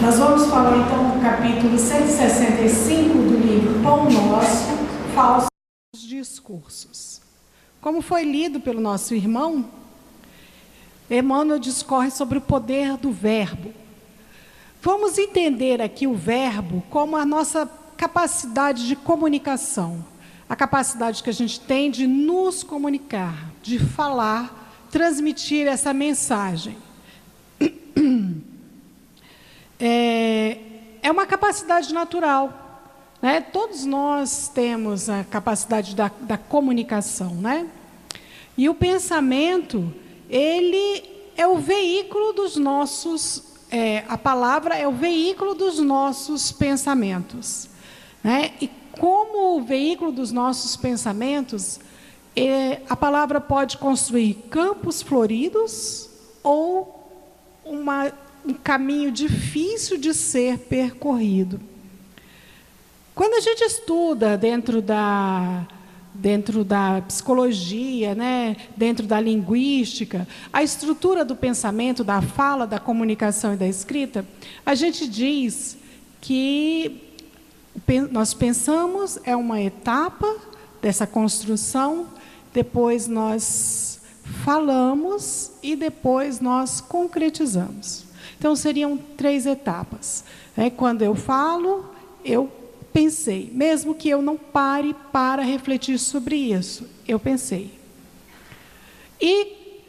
Nós vamos falar então do capítulo 165 do livro Pão Nosso, Falsos Discursos. Como foi lido pelo nosso irmão, Emmanuel discorre sobre o poder do verbo. Vamos entender aqui o verbo como a nossa capacidade de comunicação, a capacidade que a gente tem de nos comunicar, de falar, transmitir essa mensagem. É uma capacidade natural, né? Todos nós temos a capacidade da comunicação, né? E o pensamento, ele é o veículo dos nossos, a palavra é o veículo dos nossos pensamentos, né? E como o veículo dos nossos pensamentos, a palavra pode construir campos floridos ou um caminho difícil de ser percorrido. Quando a gente estuda dentro da psicologia, né, dentro da linguística, a estrutura do pensamento, da fala, da comunicação e da escrita, a gente diz que nós pensamos, é uma etapa dessa construção, depois nós falamos e depois nós concretizamos. Então, seriam 3 etapas. Quando eu falo, eu pensei. Mesmo que eu não pare para refletir sobre isso, eu pensei. E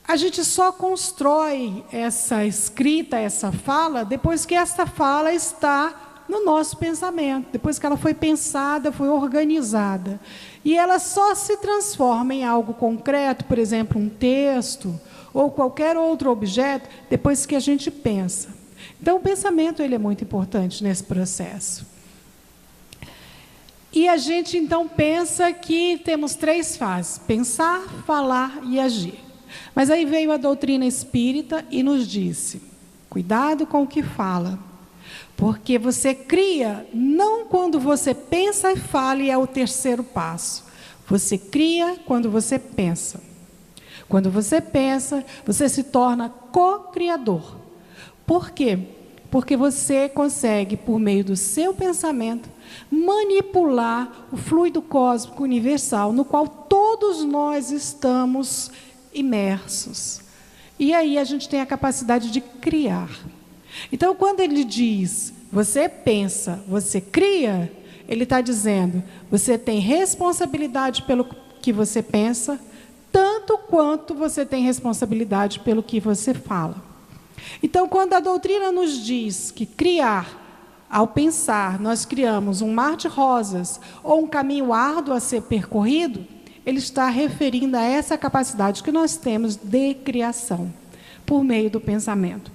a gente só constrói essa escrita, essa fala, depois que essa fala está no nosso pensamento, depois que ela foi pensada, foi organizada. E ela só se transforma em algo concreto, por exemplo, um texto, ou qualquer outro objeto, depois que a gente pensa. Então, o pensamento ele é muito importante nesse processo. E a gente, então, pensa que temos 3 fases: pensar, falar e agir. Mas aí veio a doutrina espírita e nos disse: cuidado com o que fala, porque você cria, não quando você pensa e fala, e é o 3º passo. Você cria quando você pensa. Quando você pensa, você se torna co-criador. Por quê? Porque você consegue, por meio do seu pensamento, manipular o fluido cósmico universal, no qual todos nós estamos imersos. E aí a gente tem a capacidade de criar. Então, quando ele diz, você pensa, você cria, ele está dizendo, você tem responsabilidade pelo que você pensa, tanto quanto você tem responsabilidade pelo que você fala. Então, quando a doutrina nos diz que criar, ao pensar, nós criamos um mar de rosas ou um caminho árduo a ser percorrido, ele está referindo a essa capacidade que nós temos de criação, por meio do pensamento.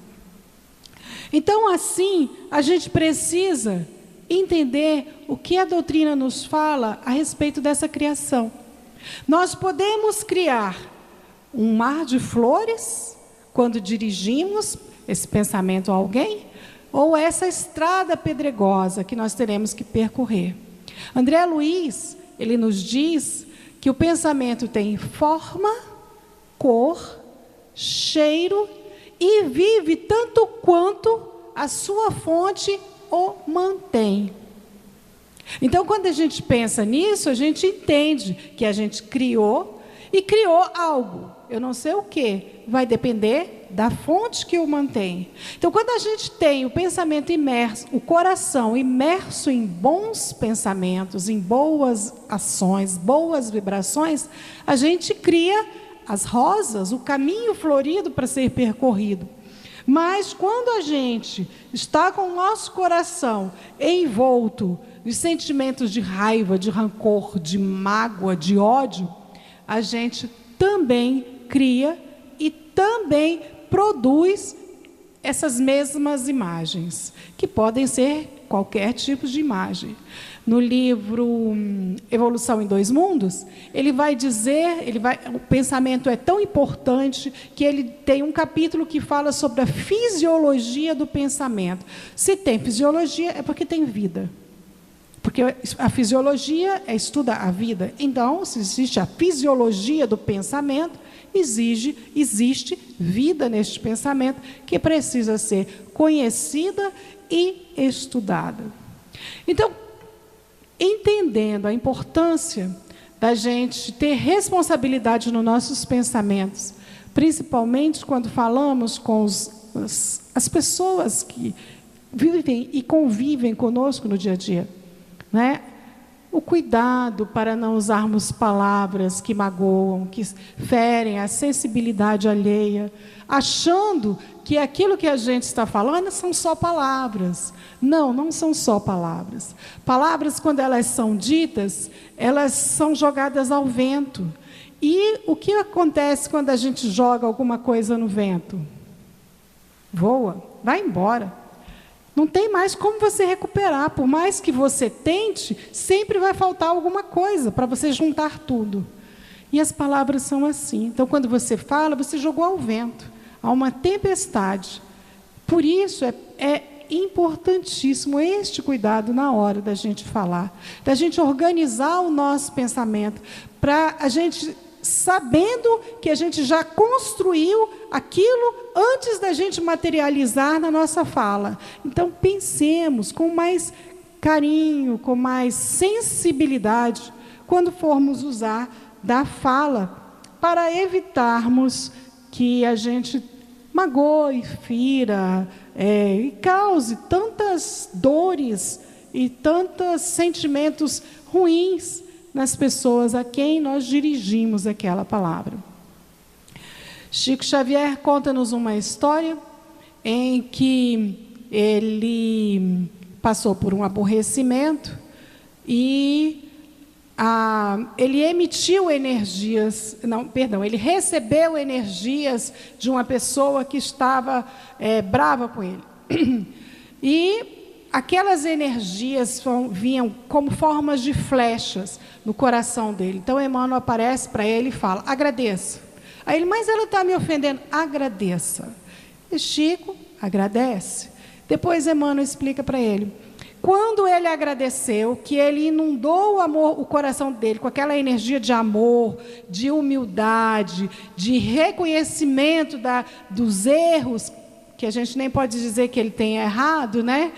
Então, assim, a gente precisa entender o que a doutrina nos fala a respeito dessa criação. Nós podemos criar um mar de flores quando dirigimos esse pensamento a alguém, ou essa estrada pedregosa que nós teremos que percorrer. André Luiz, ele nos diz que o pensamento tem forma, cor, cheiro e vive tanto quanto a sua fonte o mantém. Então, quando a gente pensa nisso, a gente entende que a gente criou e criou algo. Eu não sei o que, vai depender da fonte que o mantém. Então, quando a gente tem o pensamento imerso, o coração imerso em bons pensamentos, em boas ações, boas vibrações, a gente cria as rosas, o caminho florido para ser percorrido. Mas quando a gente está com o nosso coração envolto de sentimentos de raiva, de rancor, de mágoa, de ódio, a gente também cria e também produz essas mesmas imagens, que podem ser qualquer tipo de imagem. No livro Evolução em 2 Mundos, ele vai dizer, o pensamento é tão importante que ele tem um capítulo que fala sobre a fisiologia do pensamento. Se tem fisiologia, é porque tem vida. Porque a fisiologia estuda a vida. Então, se existe a fisiologia do pensamento, existe vida neste pensamento que precisa ser conhecida e estudada. Então, entendendo a importância da gente ter responsabilidade nos nossos pensamentos, principalmente quando falamos com as pessoas que vivem e convivem conosco no dia a dia, né? O cuidado para não usarmos palavras que magoam, que ferem a sensibilidade alheia, achando que aquilo que a gente está falando são só palavras. Não, não são só palavras. Palavras, quando elas são ditas, elas são jogadas ao vento. E o que acontece quando a gente joga alguma coisa no vento? Voa, vai embora. Não tem mais como você recuperar. Por mais que você tente, sempre vai faltar alguma coisa para você juntar tudo. E as palavras são assim. Então, quando você fala, você jogou ao vento. Há uma tempestade. Por isso, é importantíssimo este cuidado na hora da gente falar. Da gente organizar o nosso pensamento. Para a gente, sabendo que a gente já construiu aquilo antes da gente materializar na nossa fala. Então, pensemos com mais carinho, com mais sensibilidade, quando formos usar da fala, para evitarmos que a gente magoe, fira, e cause tantas dores e tantos sentimentos ruins nas pessoas a quem nós dirigimos aquela palavra. Chico Xavier conta-nos uma história em que ele passou por um aborrecimento e ele emitiu energias, ele recebeu energias de uma pessoa que estava brava com ele. E aquelas energias vinham como formas de flechas no coração dele. Então, Emmanuel aparece para ele e fala, agradeça. Aí ele, mas ela está me ofendendo. Agradeça. E Chico agradece. Depois Emmanuel explica para ele. Quando ele agradeceu, que ele inundou o coração dele com aquela energia de amor, de humildade, de reconhecimento dos erros, que a gente nem pode dizer que ele tenha errado, né?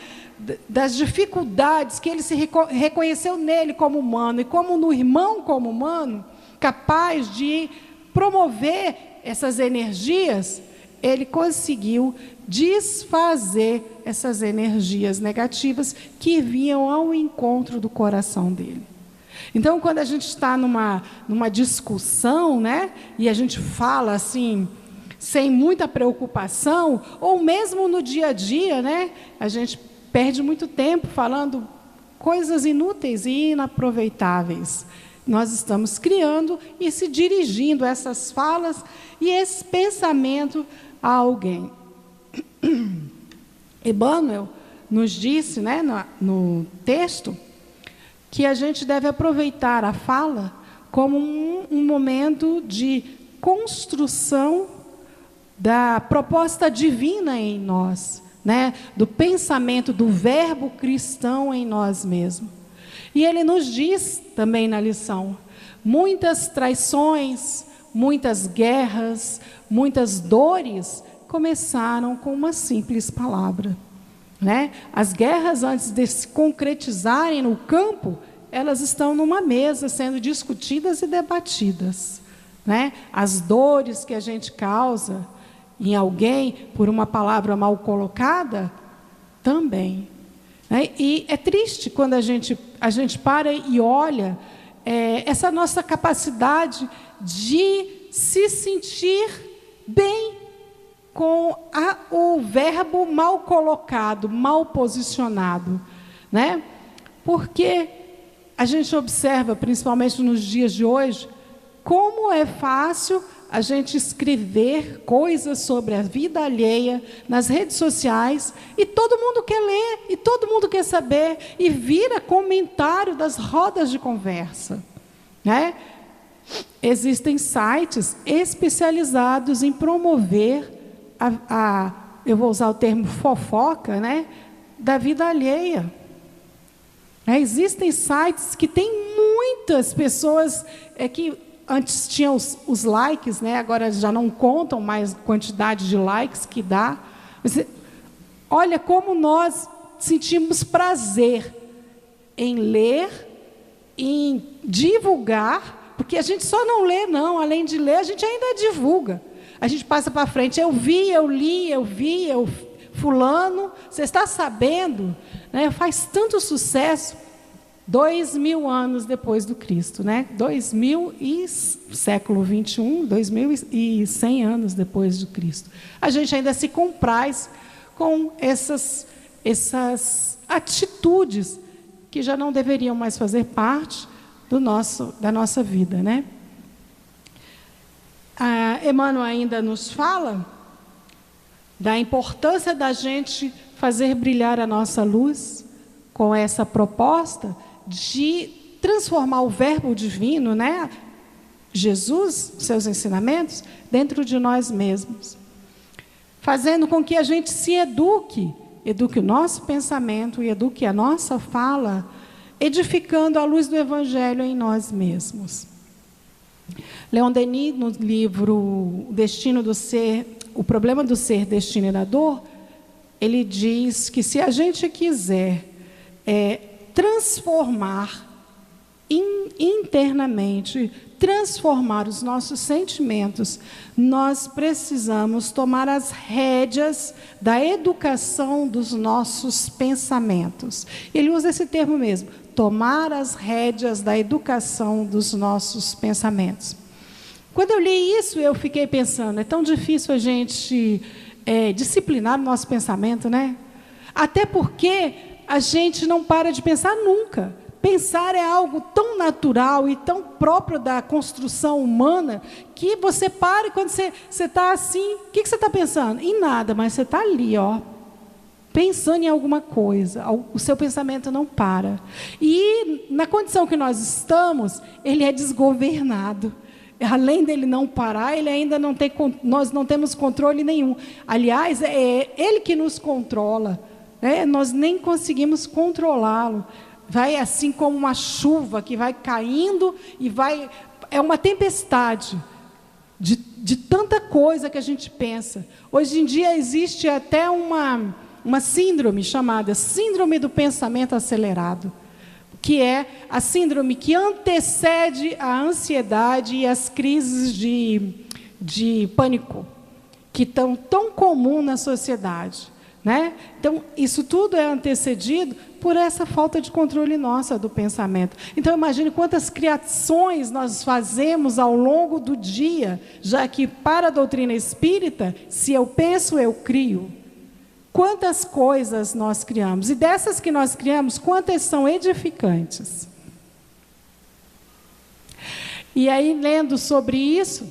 Das dificuldades, que ele se reconheceu nele como humano, e como no irmão como humano, capaz de promover essas energias, ele conseguiu desfazer essas energias negativas que vinham ao encontro do coração dele. Então, quando a gente está numa discussão, né, e a gente fala assim, sem muita preocupação, ou mesmo no dia a dia, né, a gente perde muito tempo falando coisas inúteis e inaproveitáveis. Nós estamos criando e se dirigindo essas falas e esse pensamento a alguém. Emmanuel nos disse, né, no texto, que a gente deve aproveitar a fala como um momento de construção da proposta divina em nós, né, do pensamento, do verbo cristão em nós mesmos. E ele nos diz também na lição, muitas traições, muitas guerras, muitas dores começaram com uma simples palavra, né? As guerras, antes de se concretizarem no campo, elas estão numa mesa sendo discutidas e debatidas, né? As dores que a gente causa em alguém por uma palavra mal colocada, também. E é triste quando a gente para e olha essa nossa capacidade de se sentir bem com o verbo mal colocado, mal posicionado, né? Porque a gente observa, principalmente nos dias de hoje, como é fácil a gente escrever coisas sobre a vida alheia nas redes sociais, e todo mundo quer ler, e todo mundo quer saber, e vira comentário das rodas de conversa, né? Existem sites especializados em promover eu vou usar o termo fofoca, né, da vida alheia. Existem sites que têm muitas pessoas que antes tinha os likes, né? Agora já não contam mais a quantidade de likes que dá. Olha como nós sentimos prazer em ler, em divulgar, porque a gente só não lê, não. Além de ler, a gente ainda divulga. A gente passa para frente. Eu vi, eu li, eu vi, fulano. Você está sabendo? Né? Faz tanto sucesso. 2000 anos depois do Cristo, né? 2000 e século 21, 2100 anos depois do Cristo. A gente ainda se compraz com essas atitudes que já não deveriam mais fazer parte da nossa vida, né? Emmanuel ainda nos fala da importância da gente fazer brilhar a nossa luz com essa proposta de transformar o verbo divino, né? Jesus, seus ensinamentos, dentro de nós mesmos, fazendo com que a gente se eduque o nosso pensamento e eduque a nossa fala, edificando a luz do Evangelho em nós mesmos. Leon Denis, no livro O Problema do Ser, Destino e da Dor, ele diz que se a gente quiser transformar internamente, transformar os nossos sentimentos, nós precisamos tomar as rédeas da educação dos nossos pensamentos. Ele usa esse termo mesmo, tomar as rédeas da educação dos nossos pensamentos. Quando eu li isso, eu fiquei pensando, é tão difícil a gente disciplinar o nosso pensamento, né? Até porque a gente não para de pensar nunca. Pensar é algo tão natural e tão próprio da construção humana que você para e quando você está assim, o que você está pensando? Em nada, mas você está ali, pensando em alguma coisa. O seu pensamento não para. E na condição que nós estamos, ele é desgovernado. Além dele não parar, ele ainda nós não temos controle nenhum. Aliás, é ele que nos controla. Nós nem conseguimos controlá-lo. Vai assim como uma chuva que vai caindo e é uma tempestade de tanta coisa que a gente pensa. Hoje em dia existe até uma síndrome chamada síndrome do pensamento acelerado, que é a síndrome que antecede a ansiedade e as crises de pânico, que estão tão comum na sociedade. Né? Então, isso tudo é antecedido por essa falta de controle nossa do pensamento. Então, imagine quantas criações nós fazemos ao longo do dia, já que, para a doutrina espírita, se eu penso, eu crio. Quantas coisas nós criamos? E dessas que nós criamos, quantas são edificantes? E aí, lendo sobre isso,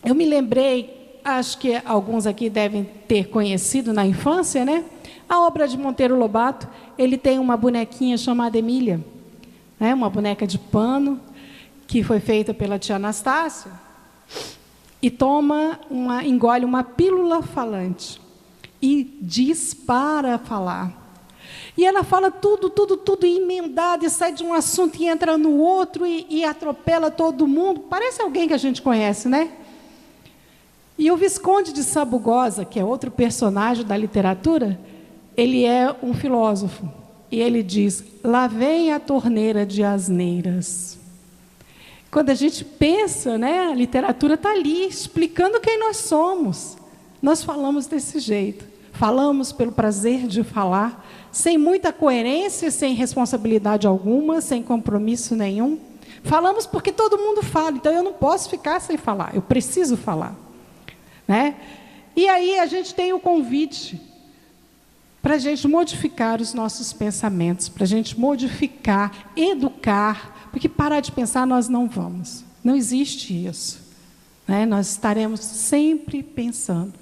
eu me lembrei, acho que alguns aqui devem ter conhecido na infância, né? A obra de Monteiro Lobato, ele tem uma bonequinha chamada Emília, né? Uma boneca de pano, que foi feita pela tia Anastácia, e engole uma pílula falante, e diz para falar. E ela fala tudo emendado, e sai de um assunto e entra no outro, e atropela todo mundo. Parece alguém que a gente conhece, né? E o Visconde de Sabugosa, que é outro personagem da literatura, ele é um filósofo. E ele diz, lá vem a torneira de asneiras. Quando a gente pensa, né, a literatura está ali, explicando quem nós somos. Nós falamos desse jeito. Falamos pelo prazer de falar, sem muita coerência, sem responsabilidade alguma, sem compromisso nenhum. Falamos porque todo mundo fala, então eu não posso ficar sem falar, eu preciso falar. Né? E aí a gente tem o convite para a gente modificar os nossos pensamentos, para a gente modificar, educar, porque parar de pensar nós não vamos. Não existe isso. Né? Nós estaremos sempre pensando.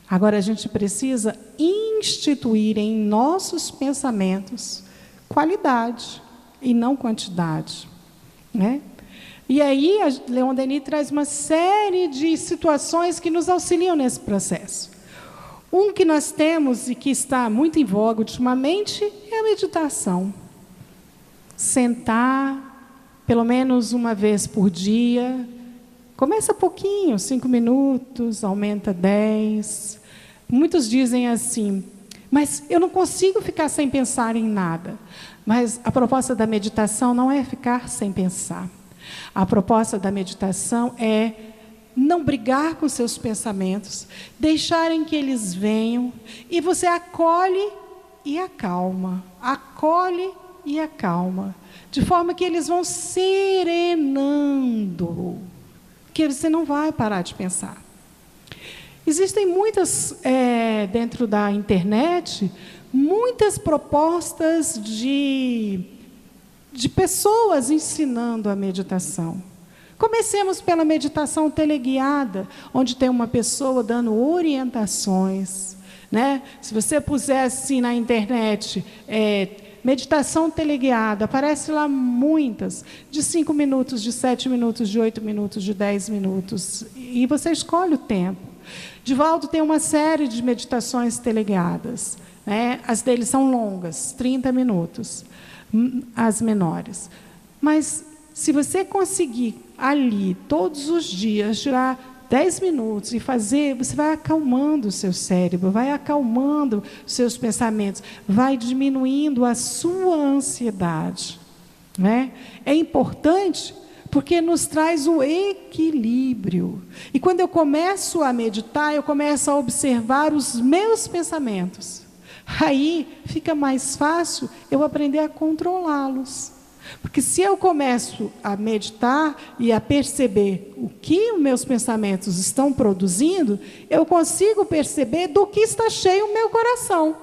Agora a gente precisa instituir em nossos pensamentos qualidade e não quantidade. Né? E aí, Leon Denis traz uma série de situações que nos auxiliam nesse processo. Um que nós temos e que está muito em voga ultimamente é a meditação. Sentar pelo menos uma vez por dia. Começa pouquinho, 5 minutos, aumenta 10. Muitos dizem assim, mas eu não consigo ficar sem pensar em nada. Mas a proposta da meditação não é ficar sem pensar. A proposta da meditação é não brigar com seus pensamentos, deixarem que eles venham, e você acolhe e acalma, acolhe e acalma, de forma que eles vão serenando, que você não vai parar de pensar. Existem muitas, dentro da internet, muitas propostas de pessoas ensinando a meditação. Comecemos pela meditação teleguiada, onde tem uma pessoa dando orientações, né? Se você puser assim na internet, meditação teleguiada, aparece lá muitas, de 5 minutos, de 7 minutos, de 8 minutos, de 10 minutos, e você escolhe o tempo. Divaldo tem uma série de meditações teleguiadas, né? As deles são longas, 30 minutos, as menores. Mas, se você conseguir ali, todos os dias, tirar 10 minutos e fazer, você vai acalmando o seu cérebro, vai acalmando os seus pensamentos, vai diminuindo a sua ansiedade, né? É importante porque nos traz o equilíbrio. E quando eu começo a meditar, eu começo a observar os meus pensamentos. Aí fica mais fácil eu aprender a controlá-los. Porque se eu começo a meditar e a perceber o que os meus pensamentos estão produzindo, eu consigo perceber do que está cheio o meu coração.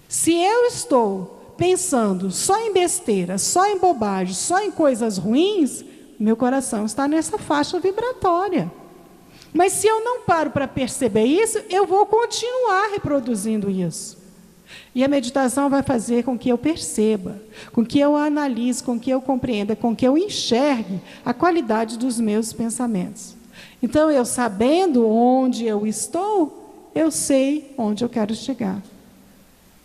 Se eu estou pensando só em besteira, só em bobagem, só em coisas ruins, meu coração está nessa faixa vibratória. Mas se eu não paro para perceber isso, eu vou continuar reproduzindo isso. E a meditação vai fazer com que eu perceba, com que eu analise, com que eu compreenda, com que eu enxergue a qualidade dos meus pensamentos. Então, eu sabendo onde eu estou, eu sei onde eu quero chegar.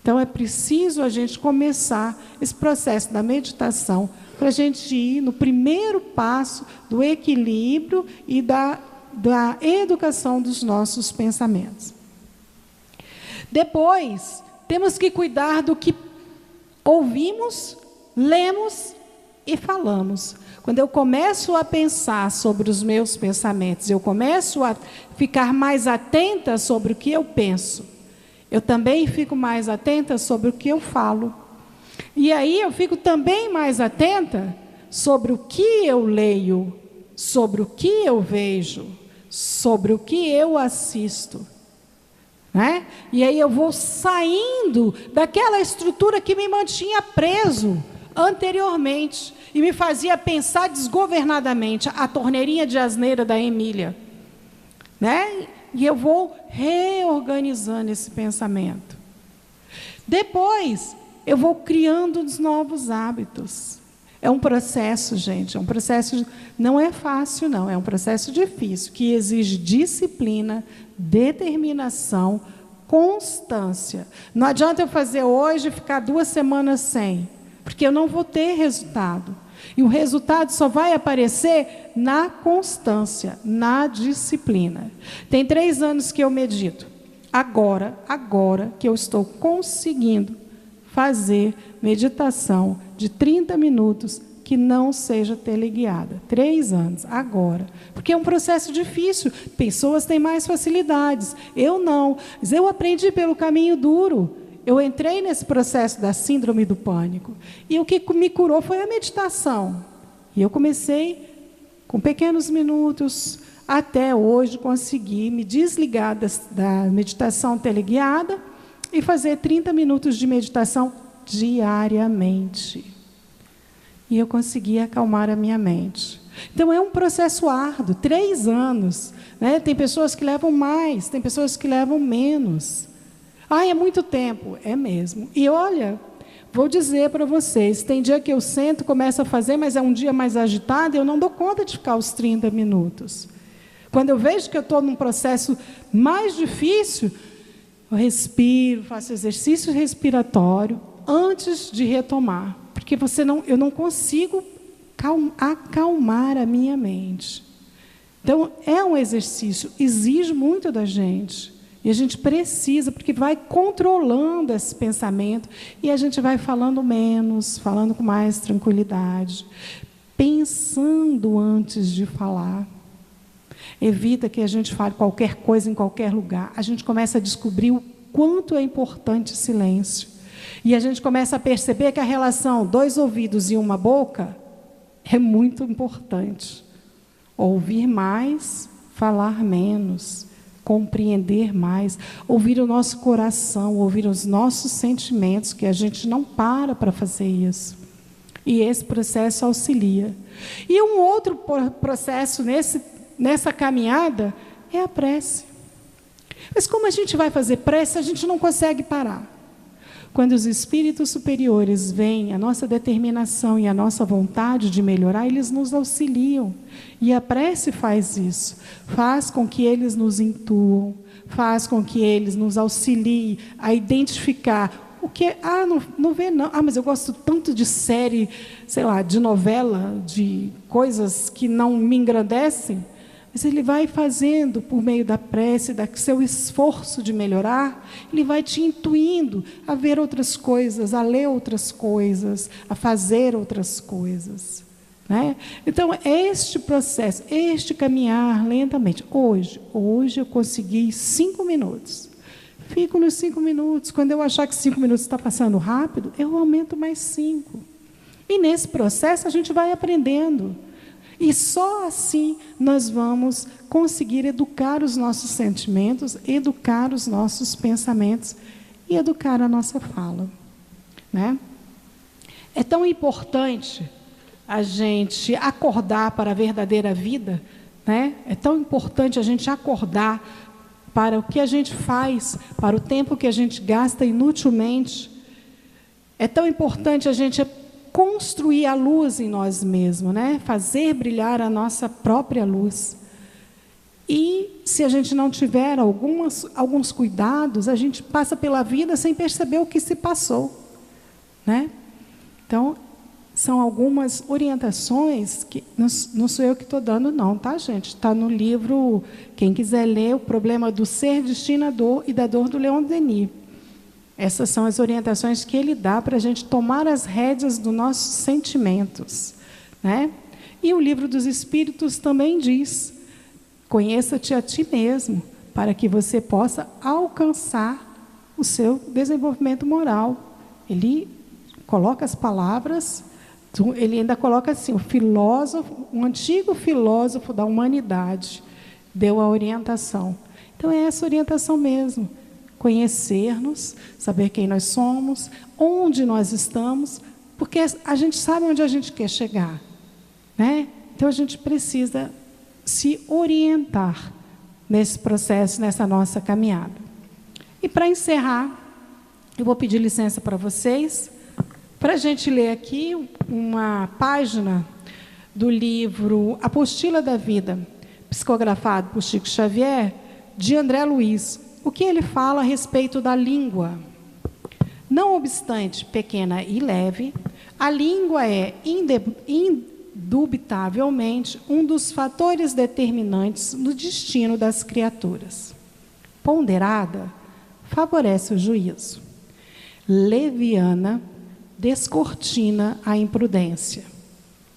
Então, é preciso a gente começar esse processo da meditação para a gente ir no primeiro passo do equilíbrio e da educação dos nossos pensamentos. Depois, temos que cuidar do que ouvimos, lemos e falamos. Quando eu começo a pensar sobre os meus pensamentos, eu começo a ficar mais atenta sobre o que eu penso, eu também fico mais atenta sobre o que eu falo. E aí eu fico também mais atenta sobre o que eu leio, sobre o que eu vejo, sobre o que eu assisto. Né? E aí eu vou saindo daquela estrutura que me mantinha preso anteriormente e me fazia pensar desgovernadamente, a torneirinha de asneira da Emília, né? E eu vou reorganizando esse pensamento. Depois eu vou criando os novos hábitos. É um processo, gente, é um processo, não é fácil não, é um processo difícil, que exige disciplina, determinação, constância. Não adianta eu fazer hoje e ficar 2 semanas sem, porque eu não vou ter resultado. E o resultado só vai aparecer na constância, na disciplina. Tem 3 anos que eu medito. Agora que eu estou conseguindo fazer meditação de 30 minutos que não seja teleguiada. 3 anos, agora. Porque é um processo difícil. Pessoas têm mais facilidades. Eu não. Mas eu aprendi pelo caminho duro. Eu entrei nesse processo da síndrome do pânico. E o que me curou foi a meditação. E eu comecei com pequenos minutos, até hoje conseguir me desligar da meditação teleguiada e fazer 30 minutos de meditação diariamente. E eu consegui acalmar a minha mente. Então, é um processo árduo, 3 anos. Né? Tem pessoas que levam mais, tem pessoas que levam menos. É muito tempo. É mesmo. E olha, vou dizer para vocês, tem dia que eu sento, começo a fazer, mas é um dia mais agitado, eu não dou conta de ficar os 30 minutos. Quando eu vejo que eu estou num processo mais difícil, eu respiro, faço exercício respiratório antes de retomar. Porque porque eu não consigo acalmar a minha mente. Então, é um exercício, exige muito da gente. E a gente precisa, porque vai controlando esse pensamento e a gente vai falando menos, falando com mais tranquilidade, pensando antes de falar. Evita que a gente fale qualquer coisa em qualquer lugar. A gente começa a descobrir o quanto é importante o silêncio. E a gente começa a perceber que a relação 2 ouvidos e 1 boca é muito importante. Ouvir mais, falar menos, compreender mais, ouvir o nosso coração, ouvir os nossos sentimentos, que a gente não para fazer isso. E esse processo auxilia. E um outro processo nessa caminhada é a prece. Mas como a gente vai fazer prece, a gente não consegue parar. Quando os espíritos superiores veem a nossa determinação e a nossa vontade de melhorar, eles nos auxiliam. E a prece faz isso. Faz com que eles nos intuam, faz com que eles nos auxiliem a identificar o que não vê não. Mas eu gosto tanto de série, sei lá, de novela, de coisas que não me engrandecem. Mas ele vai fazendo, por meio da prece, do seu esforço de melhorar, ele vai te intuindo a ver outras coisas, a ler outras coisas, a fazer outras coisas. Né? Então, este processo, este caminhar lentamente. Hoje eu consegui 5 minutos. Fico nos 5 minutos. Quando eu achar que 5 minutos está passando rápido, eu aumento mais 5. E nesse processo a gente vai aprendendo. E só assim nós vamos conseguir educar os nossos sentimentos, educar os nossos pensamentos e educar a nossa fala. Né? É tão importante a gente acordar para a verdadeira vida, né? É tão importante a gente acordar para o que a gente faz, para o tempo que a gente gasta inutilmente. É tão importante a gente construir a luz em nós mesmos, né? Fazer brilhar a nossa própria luz. E se a gente não tiver alguns cuidados, a gente passa pela vida sem perceber o que se passou. Né? Então, são algumas orientações que não sou eu que estou dando, não, tá, gente? Está no livro, quem quiser ler, O Problema do Ser, Destino, a Dor e da Dor, do Leon Denis. Essas são as orientações que ele dá para a gente tomar as rédeas dos nossos sentimentos. Né? E o Livro dos Espíritos também diz: conheça-te a ti mesmo, para que você possa alcançar o seu desenvolvimento moral. Ele coloca as palavras, ele ainda coloca assim, um antigo filósofo da humanidade deu a orientação. Então é essa orientação mesmo. Conhecer-nos, saber quem nós somos, onde nós estamos, porque a gente sabe onde a gente quer chegar. Né? Então a gente precisa se orientar nesse processo, nessa nossa caminhada. E para encerrar, eu vou pedir licença para vocês, para a gente ler aqui uma página do livro Apostila da Vida, psicografado por Chico Xavier, de André Luiz. O que ele fala a respeito da língua? Não obstante pequena e leve, a língua é indubitavelmente um dos fatores determinantes no destino das criaturas. Ponderada, favorece o juízo. Leviana, descortina a imprudência.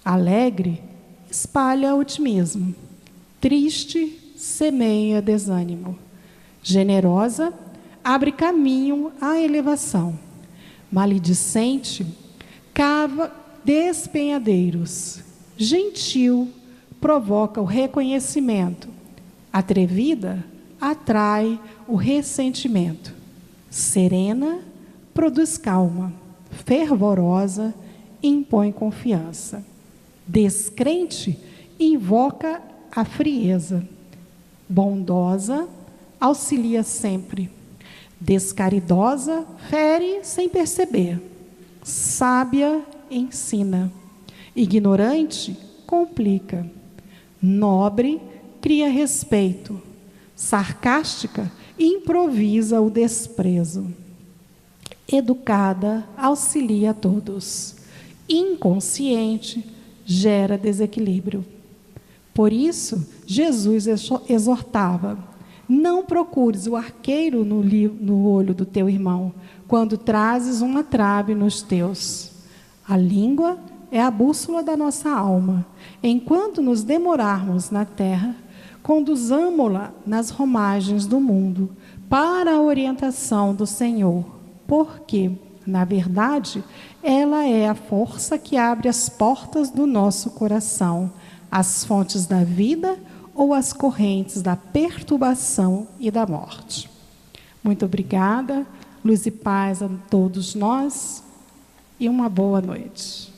Alegre, espalha otimismo. Triste, semeia desânimo. Generosa, abre caminho à elevação. Maledicente, cava despenhadeiros. Gentil, provoca o reconhecimento. Atrevida, atrai o ressentimento. Serena, produz calma. Fervorosa, impõe confiança. Descrente, invoca a frieza. Bondosa, auxilia sempre. Descaridosa, fere sem perceber. Sábia, ensina. Ignorante, complica. Nobre, cria respeito. Sarcástica, improvisa o desprezo. Educada, auxilia a todos. inconsciente, gera desequilíbrio. Por isso, Jesus exortava: não procures o arqueiro no olho do teu irmão, quando trazes uma trave nos teus. A língua é a bússola da nossa alma. Enquanto nos demorarmos na terra, conduzamo-la nas romagens do mundo, para a orientação do Senhor, porque, na verdade, ela é a força que abre as portas do nosso coração, as fontes da vida ou as correntes da perturbação e da morte. Muito obrigada, luz e paz a todos nós e uma boa noite.